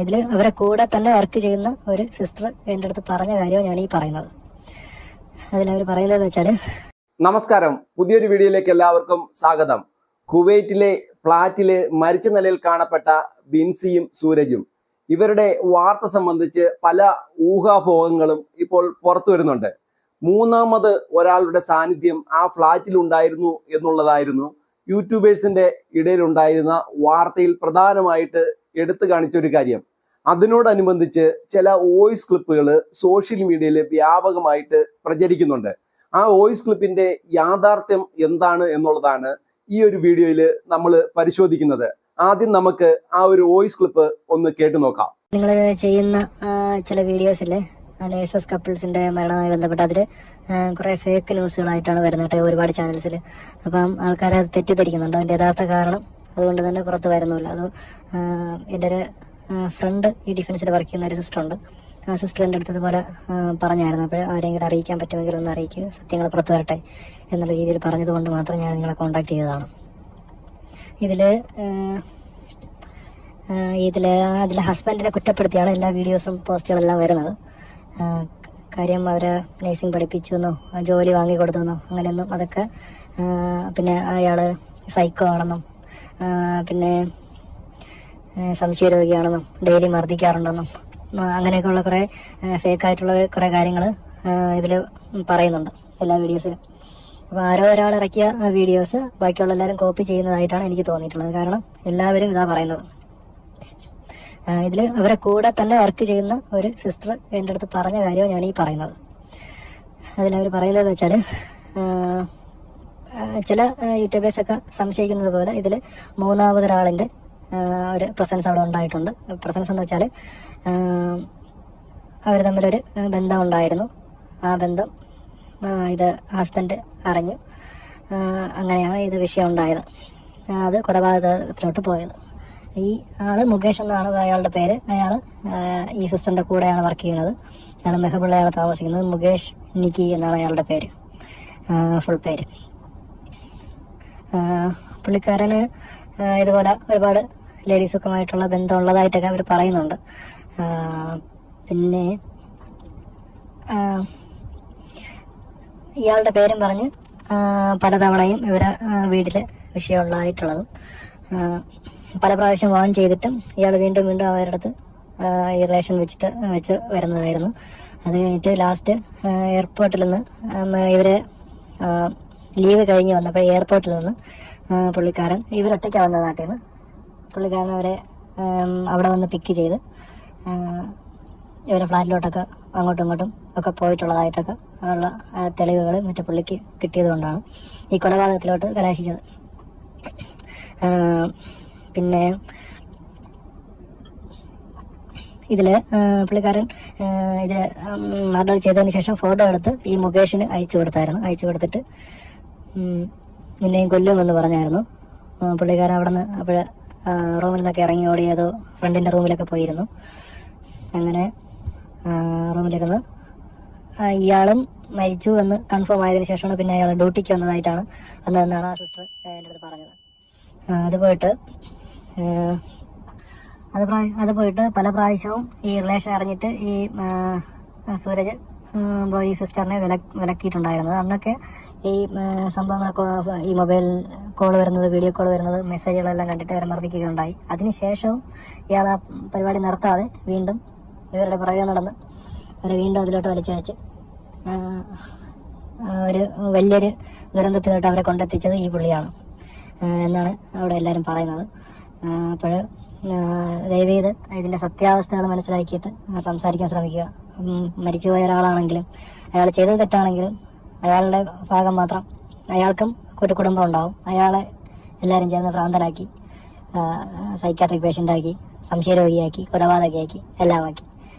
ഇതിൽ അവരെ കൂടെ തന്നെ വർക്ക് ചെയ്യുന്ന ഒരു സിസ്റ്റർ എൻ്റെ അടുത്ത് പറഞ്ഞ കാര്യമാണ് ഞാൻ ഈ പറയുന്നത്. അതിലവർ പറയുന്നതെന്ന് വെച്ചാൽ, നമസ്കാരം, പുതിയൊരു വീഡിയോയിലേക്ക് എല്ലാവർക്കും സ്വാഗതം. കുവൈറ്റിലെ ഫ്ളാറ്റില് മരിച്ച നിലയിൽ കാണപ്പെട്ട ബിൻസിയും സൂരജും, ഇവരുടെ വാർത്ത സംബന്ധിച്ച് പല ഊഹാപോഹങ്ങളും ഇപ്പോൾ പുറത്തു വരുന്നുണ്ട്. മൂന്നാമത് ഒരാളുടെ സാന്നിധ്യം ആ ഫ്ളാറ്റിൽ ഉണ്ടായിരുന്നു എന്നുള്ളതായിരുന്നു യൂട്യൂബേഴ്സിന്റെ ഇടയിലുണ്ടായിരുന്ന വാർത്തയിൽ പ്രധാനമായിട്ട് എടുത്തു കാണിച്ചൊരു കാര്യം. അതിനോടനുബന്ധിച്ച് ചില വോയിസ് ക്ലിപ്പുകൾ സോഷ്യൽ മീഡിയയിൽ വ്യാപകമായിട്ട് പ്രചരിക്കുന്നുണ്ട്. ആ വോയിസ് ക്ലിപ്പിന്റെ യാഥാർത്ഥ്യം എന്താണ് എന്നുള്ളതാണ് ഈ ഒരു വീഡിയോയിൽ നമ്മൾ പരിശോധിക്കുന്നത്. ആദ്യം നമുക്ക് ആ ഒരു വോയിസ് ക്ലിപ്പ് ഒന്ന് കേട്ടു നോക്കാം. നിങ്ങൾ ചെയ്യുന്ന ചില വീഡിയോസിലെ നേഴ്സസ് കപ്പിൾസിന്റെ മരണവുമായി ബന്ധപ്പെട്ട് അതിൽ കുറെ ഫേക്ക് ന്യൂസുകളായിട്ടാണ് വരുന്നത് കേട്ടോ, ഒരുപാട് ചാനൽസിൽ. അപ്പം ആൾക്കാരെ അത് തെറ്റിദ്ധരിക്കുന്നുണ്ട്. അതിന്റെ യഥാർത്ഥ കാരണം അതുകൊണ്ട് തന്നെ പുറത്ത് വരുന്നില്ല. അത് എൻ്റെ ഒരു ഫ്രണ്ട് ഈ ഡിഫൻസിൽ വർക്ക് ചെയ്യുന്ന ഒരു സിസ്റ്റർ ഉണ്ട്. ആ സിസ്റ്റർ എൻ്റെ അടുത്ത് ഇതുപോലെ പറഞ്ഞായിരുന്നു. അപ്പോൾ ആരെങ്കിലും അറിയിക്കാൻ പറ്റുമെങ്കിൽ ഒന്ന് അറിയിക്കുക, സത്യങ്ങൾ പുറത്തു വരട്ടെ എന്നുള്ള രീതിയിൽ പറഞ്ഞതുകൊണ്ട് മാത്രം ഞാൻ നിങ്ങളെ കോൺടാക്ട് ചെയ്തതാണ്. അതിലെ ഹസ്ബൻഡിനെ കുറ്റപ്പെടുത്തിയാണ് എല്ലാ വീഡിയോസും പോസ്റ്റുകളെല്ലാം വരുന്നത്. കാര്യം അവരെ നഴ്സിംഗ് പഠിപ്പിച്ചെന്നോ ജോലി വാങ്ങിക്കൊടുത്തെന്നോ അങ്ങനെയൊന്നും, അതൊക്കെ പിന്നെ അയാൾ സൈക്കോ ആണെന്നും പിന്നെ സംശയരോഗിയാണെന്നും ഡെയിലി മർദ്ദിക്കാറുണ്ടെന്നും അങ്ങനെയൊക്കെയുള്ള കുറേ ഫേക്കായിട്ടുള്ള കുറേ കാര്യങ്ങൾ ഇതിൽ പറയുന്നുണ്ട് എല്ലാ വീഡിയോസിലും. അപ്പോൾ ആരോ ഒരാൾ ഇറക്കിയ വീഡിയോസ് ബാക്കിയുള്ള എല്ലാവരും കോപ്പി ചെയ്യുന്നതായിട്ടാണ് എനിക്ക് തോന്നിയിട്ടുള്ളത്. കാരണം എല്ലാവരും ഇതാ പറയുന്നത്. ഇതിൽ അവരെ കൂടെ തന്നെ വർക്ക് ചെയ്യുന്ന ഒരു സിസ്റ്റർ എൻ്റെ അടുത്ത് പറഞ്ഞ കാര്യമാണ് ഞാൻ ഈ പറയുന്നത്. അതിലവർ പറയുന്നതെന്ന് വെച്ചാൽ, ചില യൂട്യൂബേഴ്സൊക്കെ സംശയിക്കുന്നത് പോലെ ഇതിൽ മൂന്നാമതൊരാളിൻ്റെ ഒരു പ്രസൻസ് അവിടെ ഉണ്ടായിട്ടുണ്ട്. പ്രസൻസ് എന്ന് വെച്ചാൽ അവർ തമ്മിലൊരു ബന്ധം ഉണ്ടായിരുന്നു. ആ ബന്ധം ഇത് ഹസ്ബൻഡ് അറിഞ്ഞു. അങ്ങനെയാണ് ഇത് വിഷയം ഉണ്ടായത്. അത് കൊലപാതകത്തിലോട്ട് പോയത്. ഈ ആള് മുകേഷ് എന്നാണ് അയാളുടെ പേര്. അയാൾ ഈ സിസ്റ്ററിന്റെ കൂടെയാണ് വർക്ക് ചെയ്യുന്നത്. അയാൾ മെഹബുള്ളയാണ് താമസിക്കുന്നത്. മുകേഷ് നിക്കി എന്നാണ് അയാളുടെ പേര്, ഫുൾ പേര്. പുള്ളിക്കാരന് ഇതുപോലെ ഒരുപാട് ലേഡീസൊക്കെയുമായിട്ടുള്ള ബന്ധം ഉള്ളതായിട്ടൊക്കെ അവർ പറയുന്നുണ്ട്. പിന്നെ ഇയാളുടെ പേരും പറഞ്ഞ് പലതവണയും ഇവരെ വീട്ടിൽ വിഷയമുള്ളതായിട്ടുള്ളതും, പല പ്രാവശ്യം വാൺ ചെയ്തിട്ടും ഇയാൾ വീണ്ടും അവരുടെ അടുത്ത് ഈ റിലേഷൻ വെച്ച് വരുന്നതായിരുന്നു. അത് കഴിഞ്ഞിട്ട് ലാസ്റ്റ് എയർപോർട്ടിൽ നിന്ന് ഇവരെ ലീവ് കഴിഞ്ഞ് വന്നപ്പോൾ എയർപോർട്ടിൽ നിന്ന് പുള്ളിക്കാരൻ ഇവരൊറ്റയ്ക്ക് വന്ന നാട്ടിൽ നിന്ന് പുള്ളിക്കാരൻ അവരെ അവിടെ വന്ന് പിക്ക് ചെയ്ത് ഇവരെ ഫ്ലാറ്റിലോട്ടൊക്കെ അങ്ങോട്ടും ഇങ്ങോട്ടും ഒക്കെ പോയിട്ടുള്ളതായിട്ടൊക്കെ ഉള്ള തെളിവുകൾ മറ്റു പുള്ളിക്ക് കിട്ടിയത് കൊണ്ടാണ് ഈ കൊലപാതകത്തിലോട്ട് കലാശിച്ചത്. പിന്നെ ഇതില് പുള്ളിക്കാരൻ ഇത് മർഡർ ചെയ്തതിന് ശേഷം ഫോട്ടോ എടുത്ത് ഈ മുകേഷിന് അയച്ചു കൊടുത്തിട്ട് നിന്നെയും കൊല്ലുമെന്ന് പറഞ്ഞായിരുന്നു. പുള്ളിക്കാരൻ അവിടെ നിന്ന് അപ്പോൾ റൂമിൽ നിന്നൊക്കെ ഇറങ്ങി ഓടിയതോ ഫ്രണ്ടിന്റെ റൂമിലൊക്കെ പോയിരുന്നു. അങ്ങനെ റൂമിലിരുന്ന് ഇയാളും മരിച്ചു എന്ന് കൺഫേം ആയതിനു ശേഷമാണ് പിന്നെ അയാൾ ഡ്യൂട്ടിക്ക് വന്നതെന്നാണ് ആ സിസ്റ്റർ എൻ്റെ അടുത്ത് പറഞ്ഞത്. അത് പോയിട്ട് പല പ്രാവശ്യവും ഈ റിലേഷൻ അറിഞ്ഞിട്ട് ഈ സൂരജ് ഈ സിസ്റ്ററിനെ വിലക്കിയിട്ടുണ്ടായിരുന്നത്. അന്നൊക്കെ ഈ സംഭവങ്ങളൊക്കെ ഈ മൊബൈൽ കോൾ വരുന്നത്, വീഡിയോ കോൾ വരുന്നത്, മെസ്സേജുകളെല്ലാം കണ്ടിട്ട് അവരെ മർദ്ദിക്കുകയുണ്ടായി. അതിനുശേഷവും ഇയാൾ ആ പരിപാടി നിർത്താതെ വീണ്ടും ഇവരുടെ പുറകെ നടന്ന് അവരെ വീണ്ടും അതിലോട്ട് വലിച്ചയച്ച് ഒരു വലിയൊരു ദുരന്തത്തിലോട്ട് അവരെ കൊണ്ടെത്തിച്ചത് ഈ പുള്ളിയാണ് എന്നാണ് അവിടെ എല്ലാവരും പറയുന്നത്. അപ്പോൾ ദയവേത് ഇതിൻ്റെ സത്യാവസ്ഥകൾ മനസ്സിലാക്കിയിട്ട് സംസാരിക്കാൻ ശ്രമിക്കുക. മരിച്ചുപോയ ഒരാളാണെങ്കിലും അയാൾ ചെയ്തത് തെറ്റാണെങ്കിലും അയാളുടെ ഭാഗം മാത്രം, അയാൾക്കും ഒരു കുടുംബം ഉണ്ടാവും. അയാളെ എല്ലാവരും ചേർന്ന് ഭ്രാന്തനാക്കി, സൈക്കാട്രിക് പേഷ്യൻ്റാക്കി, സംശയരോഗിയാക്കി, കൊലപാതകയാക്കി, എല്ലാമാക്കി.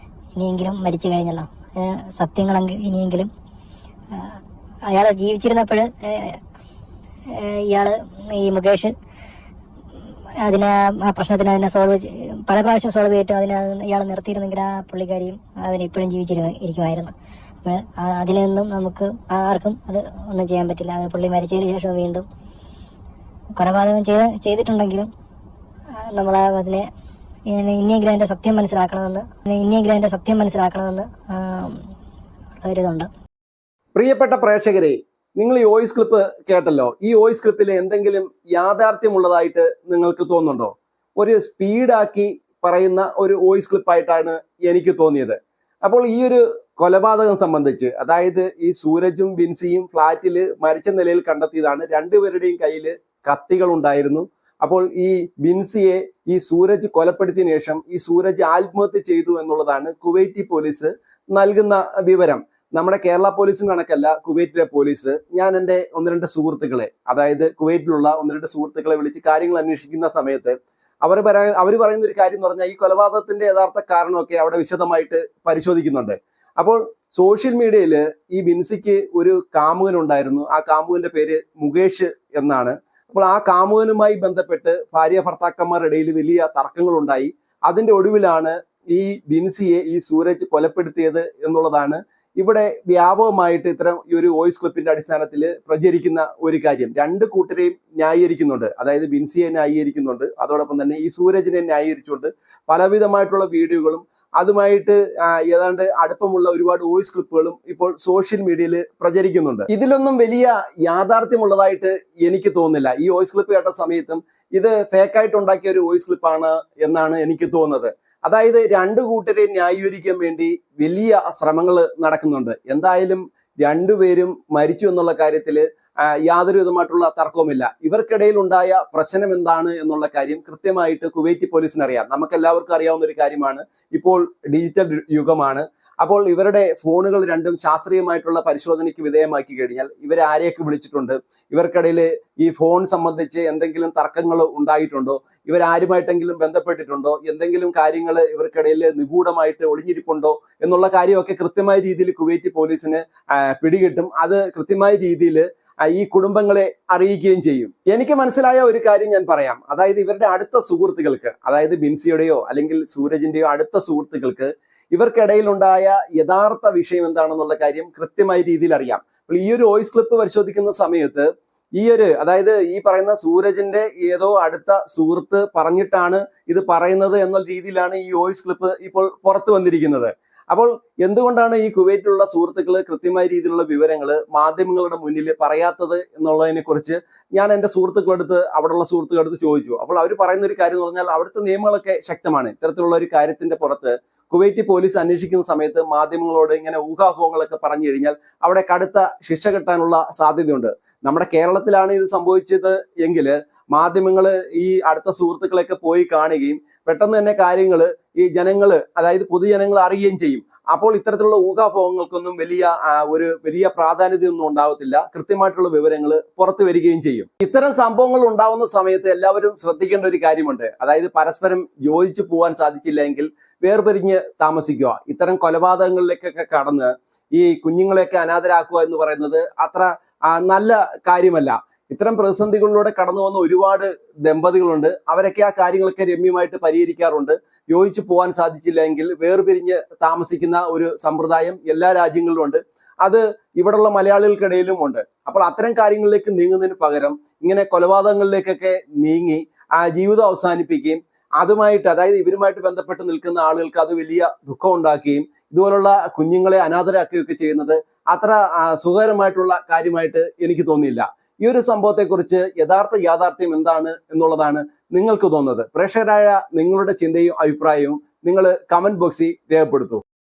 ഇനിയെങ്കിലും മരിച്ചു കഴിഞ്ഞല്ലോ, സത്യങ്ങളെങ്കിൽ ഇനിയെങ്കിലും അയാൾ ജീവിച്ചിരുന്നപ്പോൾ ഈ മുകേഷ് ആ പ്രശ്നത്തിന് അതിനെ പല പ്രാവശ്യം സോൾവ് ചെയ്തിട്ട് ഇയാൾ നിർത്തിയിരുന്നെങ്കിൽ ആ പുള്ളിക്കാരിയും ഇപ്പോഴും ജീവിച്ചിരിക്കുമായിരുന്നു. അപ്പോൾ അതിനൊന്നും നമുക്ക് ആർക്കും അത് ഒന്നും ചെയ്യാൻ പറ്റില്ല. പുള്ളി മരിച്ചതിന് ശേഷം വീണ്ടും കൊലപാതകം ചെയ്തിട്ടുണ്ടെങ്കിലും നമ്മൾ അതിനെ ഇനിയെങ്കിലും അതിന്റെ സത്യം മനസ്സിലാക്കണമെന്ന് ഒരിതുണ്ട്. പ്രിയപ്പെട്ട പ്രേക്ഷകരെ, നിങ്ങൾ ഈ വോയിസ് ക്ലിപ്പ് കേട്ടല്ലോ. ഈ വോയിസ് ക്ലിപ്പിൽ എന്തെങ്കിലും യാഥാർത്ഥ്യമുള്ളതായിട്ട് നിങ്ങൾക്ക് തോന്നുന്നുണ്ടോ? ഒരു സ്പീഡാക്കി പറയുന്ന ഒരു വോയിസ് ക്ലിപ്പായിട്ടാണ് എനിക്ക് തോന്നിയത്. അപ്പോൾ ഈ ഒരു കൊലപാതകം സംബന്ധിച്ച്, അതായത് ഈ സൂരജും ബിൻസിയും ഫ്ളാറ്റിൽ മരിച്ച നിലയിൽ കണ്ടെത്തിയതാണ്. രണ്ടുപേരുടെയും കയ്യിൽ കത്തികൾ ഉണ്ടായിരുന്നു. അപ്പോൾ ഈ ബിൻസിയെ ഈ സൂരജ് കൊലപ്പെടുത്തിയതിനു ശേഷം ഈ സൂരജ് ആത്മഹത്യ ചെയ്തു എന്നുള്ളതാണ് കുവൈറ്റി പോലീസ് നൽകുന്ന വിവരം. നമ്മുടെ കേരള പോലീസിന് കണക്കല്ല കുവൈറ്റിലെ പോലീസ്. ഞാൻ എൻ്റെ 1-2 സുഹൃത്തുക്കളെ, അതായത് കുവൈറ്റിലുള്ള 1-2 സുഹൃത്തുക്കളെ വിളിച്ച് കാര്യങ്ങൾ അന്വേഷിക്കുന്ന സമയത്ത് അവർ പറയുന്ന ഒരു കാര്യം എന്ന് പറഞ്ഞാൽ ഈ കൊലപാതകത്തിന്റെ യഥാർത്ഥ കാരണമൊക്കെ അവിടെ വിശദമായിട്ട് പരിശോധിക്കുന്നുണ്ട്. അപ്പോൾ സോഷ്യൽ മീഡിയയിൽ ഈ ബിൻസിക്ക് ഒരു കാമുകൻ ഉണ്ടായിരുന്നു. ആ കാമുകന്റെ പേര് മുകേഷ് എന്നാണ്. അപ്പോൾ ആ കാമുകനുമായി ബന്ധപ്പെട്ട് ഭാര്യ ഭർത്താക്കന്മാരുടെ ഇടയിൽ വലിയ തർക്കങ്ങൾ ഉണ്ടായി. അതിന്റെ ഒടുവിലാണ് ഈ ബിൻസിയെ ഈ സൂരജ് കൊലപ്പെടുത്തിയത് എന്നുള്ളതാണ് ഇവിടെ വ്യാപകമായിട്ട് ഇത്തരം ഈ ഒരു വോയിസ് ക്ലിപ്പിന്റെ അടിസ്ഥാനത്തിൽ പ്രചരിക്കുന്ന ഒരു കാര്യം. രണ്ട് കൂട്ടരെയും ന്യായീകരിക്കുന്നുണ്ട്. അതായത് ബിൻസിയെ ന്യായീകരിക്കുന്നുണ്ട്, അതോടൊപ്പം തന്നെ ഈ സൂരജിനെ ന്യായീകരിച്ചുകൊണ്ട് പലവിധമായിട്ടുള്ള വീഡിയോകളും അതുമായിട്ട് ഏതാണ്ട് അടുപ്പമുള്ള ഒരുപാട് വോയിസ് ക്ലിപ്പുകളും ഇപ്പോൾ സോഷ്യൽ മീഡിയയിൽ പ്രചരിക്കുന്നുണ്ട്. ഇതിലൊന്നും വലിയ യാഥാർത്ഥ്യമുള്ളതായിട്ട് എനിക്ക് തോന്നുന്നില്ല. ഈ വോയിസ് ക്ലിപ്പ് കേട്ട സമയത്തും ഇത് ഫേക്കായിട്ട് ഉണ്ടാക്കിയ ഒരു വോയിസ് ക്ലിപ്പാണ് എന്നാണ് എനിക്ക് തോന്നുന്നത്. അതായത് രണ്ടു കൂട്ടരെ ന്യായീകരിക്കാൻ വേണ്ടി വലിയ ശ്രമങ്ങൾ നടക്കുന്നുണ്ട്. എന്തായാലും രണ്ടുപേരും മരിച്ചു എന്നുള്ള കാര്യത്തിൽ യാതൊരു വിധമായിട്ടുള്ള തർക്കവുമില്ല. ഇവർക്കിടയിൽ ഉണ്ടായ പ്രശ്നം എന്താണ് എന്നുള്ള കാര്യം കൃത്യമായിട്ട് കുവൈറ്റി പോലീസിന് അറിയാം. നമുക്കെല്ലാവർക്കും അറിയാവുന്ന ഒരു കാര്യമാണ്. ഇപ്പോൾ ഡിജിറ്റൽ യുഗമാണ്. അപ്പോൾ ഇവരുടെ ഫോണുകൾ രണ്ടും ശാസ്ത്രീയമായിട്ടുള്ള പരിശോധനയ്ക്ക് വിധേയമാക്കി കഴിഞ്ഞാൽ ഇവരെ ആരെയൊക്കെ വിളിച്ചിട്ടുണ്ട്, ഇവർക്കിടയിൽ ഈ ഫോൺ സംബന്ധിച്ച് എന്തെങ്കിലും തർക്കങ്ങൾ ഉണ്ടായിട്ടുണ്ടോ, ഇവരാരുമായിട്ടെങ്കിലും ബന്ധപ്പെട്ടിട്ടുണ്ടോ, എന്തെങ്കിലും കാര്യങ്ങൾ ഇവർക്കിടയിൽ നിഗൂഢമായിട്ട് ഒളിഞ്ഞിരിപ്പുണ്ടോ എന്നുള്ള കാര്യമൊക്കെ കൃത്യമായ രീതിയിൽ കുവൈറ്റി പോലീസിന് പിടികിട്ടും. അത് കൃത്യമായ രീതിയിൽ ഈ കുടുംബങ്ങളെ അറിയിക്കുകയും ചെയ്യും. എനിക്ക് മനസ്സിലായ ഒരു കാര്യം ഞാൻ പറയാം. അതായത് ഇവരുടെ അടുത്ത സുഹൃത്തുക്കൾക്ക്, അതായത് ബിൻസിയുടെയോ അല്ലെങ്കിൽ സൂരജിന്റെയോ അടുത്ത സുഹൃത്തുക്കൾക്ക് ഇവർക്കിടയിലുണ്ടായ യഥാർത്ഥ വിഷയം എന്താണെന്നുള്ള കാര്യം കൃത്യമായ രീതിയിൽ അറിയാം. അപ്പോൾ ഈ ഒരു വോയിസ് ക്ലിപ്പ് പരിശോധിക്കുന്ന സമയത്ത് അതായത് ഈ പറയുന്ന സൂരജിന്റെ ഏതോ അടുത്ത സുഹൃത്ത് പറഞ്ഞിട്ടാണ് ഇത് പറയുന്നത് എന്ന രീതിയിലാണ് ഈ വോയിസ് ക്ലിപ്പ് ഇപ്പോൾ പുറത്തു വന്നിരിക്കുന്നത്. അപ്പോൾ എന്തുകൊണ്ടാണ് ഈ കുവൈറ്റിലുള്ള സുഹൃത്തുക്കൾ കൃത്യമായ രീതിയിലുള്ള വിവരങ്ങൾ മാധ്യമങ്ങളുടെ മുന്നിൽ പറയാത്തത് എന്നുള്ളതിനെ കുറിച്ച് ഞാൻ എൻ്റെ അവിടെയുള്ള സുഹൃത്തുക്കളടുത്ത് ചോദിച്ചു. അപ്പോൾ അവർ പറയുന്ന ഒരു കാര്യം എന്ന് പറഞ്ഞാൽ അവിടുത്തെ നിയമങ്ങളൊക്കെ ശക്തമാണ്. ഇത്തരത്തിലുള്ള ഒരു കാര്യത്തിന്റെ പുറത്ത് കുവൈറ്റി പോലീസ് അന്വേഷിക്കുന്ന സമയത്ത് മാധ്യമങ്ങളോട് ഇങ്ങനെ ഊഹാപോഹങ്ങളൊക്കെ പറഞ്ഞു കഴിഞ്ഞാൽ അവിടെ കടുത്ത ശിക്ഷ കിട്ടാനുള്ള സാധ്യതയുണ്ട്. നമ്മുടെ കേരളത്തിലാണ് ഇത് സംഭവിച്ചത് എങ്കിൽ മാധ്യമങ്ങൾ ഈ അടുത്ത സുഹൃത്തുക്കളെയൊക്കെ പോയി കാണുകയും പെട്ടെന്ന് തന്നെ കാര്യങ്ങൾ ഈ അതായത് പൊതുജനങ്ങൾ അറിയുകയും ചെയ്യും. അപ്പോൾ ഇത്തരത്തിലുള്ള ഊഹാപോഹങ്ങൾക്കൊന്നും വലിയ പ്രാധാന്യതയൊന്നും ഉണ്ടാവത്തില്ല. കൃത്യമായിട്ടുള്ള വിവരങ്ങൾ പുറത്തു വരികയും ചെയ്യും. ഇത്തരം സംഭവങ്ങൾ ഉണ്ടാവുന്ന സമയത്ത് എല്ലാവരും ശ്രദ്ധിക്കേണ്ട ഒരു കാര്യമുണ്ട്. അതായത് പരസ്പരം യോജിച്ചു പോകാൻ സാധിച്ചില്ലെങ്കിൽ വേർപിരിഞ്ഞ് താമസിക്കുക. ഇത്തരം കൊലപാതകങ്ങളിലേക്കൊക്കെ കടന്ന് ഈ കുഞ്ഞുങ്ങളെയൊക്കെ അനാഥരാക്കുക എന്ന് പറയുന്നത് അത്ര നല്ല കാര്യമല്ല. ഇത്തരം പ്രതിസന്ധികളിലൂടെ കടന്നു വന്ന ഒരുപാട് ദമ്പതികളുണ്ട്. അവരൊക്കെ ആ കാര്യങ്ങളൊക്കെ രമ്യമായിട്ട് പരിഹരിക്കാറുണ്ട്. യോജിച്ചു പോകാൻ സാധിച്ചില്ലെങ്കിൽ വേർപിരിഞ്ഞ് താമസിക്കുന്ന ഒരു സമ്പ്രദായം എല്ലാ രാജ്യങ്ങളിലും ഉണ്ട്. അത് ഇവിടെയുള്ള മലയാളികൾക്കിടയിലും ഉണ്ട്. അപ്പോൾ അത്തരം കാര്യങ്ങളിലേക്ക് നീങ്ങുന്നതിന് പകരം ഇങ്ങനെ കൊലപാതകങ്ങളിലേക്കൊക്കെ നീങ്ങി ആ ജീവിതം അവസാനിപ്പിക്കുകയും അതായത് ഇവരുമായിട്ട് ബന്ധപ്പെട്ട് നിൽക്കുന്ന ആളുകൾക്ക് അത് വലിയ ദുഃഖം ഉണ്ടാക്കുകയും ഇതുപോലുള്ള കുഞ്ഞുങ്ങളെ അനാഥരാക്കുകയൊക്കെ ചെയ്യുന്നത് അത്ര സുഖകരമായിട്ടുള്ള കാര്യമായിട്ട് എനിക്ക് തോന്നിയില്ല. ഈ ഒരു സംഭവത്തെക്കുറിച്ച് യാഥാർത്ഥ്യം എന്താണ് എന്നുള്ളതാണ് നിങ്ങൾക്ക് തോന്നുന്നത്. പ്രേക്ഷകരായ നിങ്ങളുടെ ചിന്തയും അഭിപ്രായവും നിങ്ങൾ കമന്റ് ബോക്സിൽ രേഖപ്പെടുത്തൂ.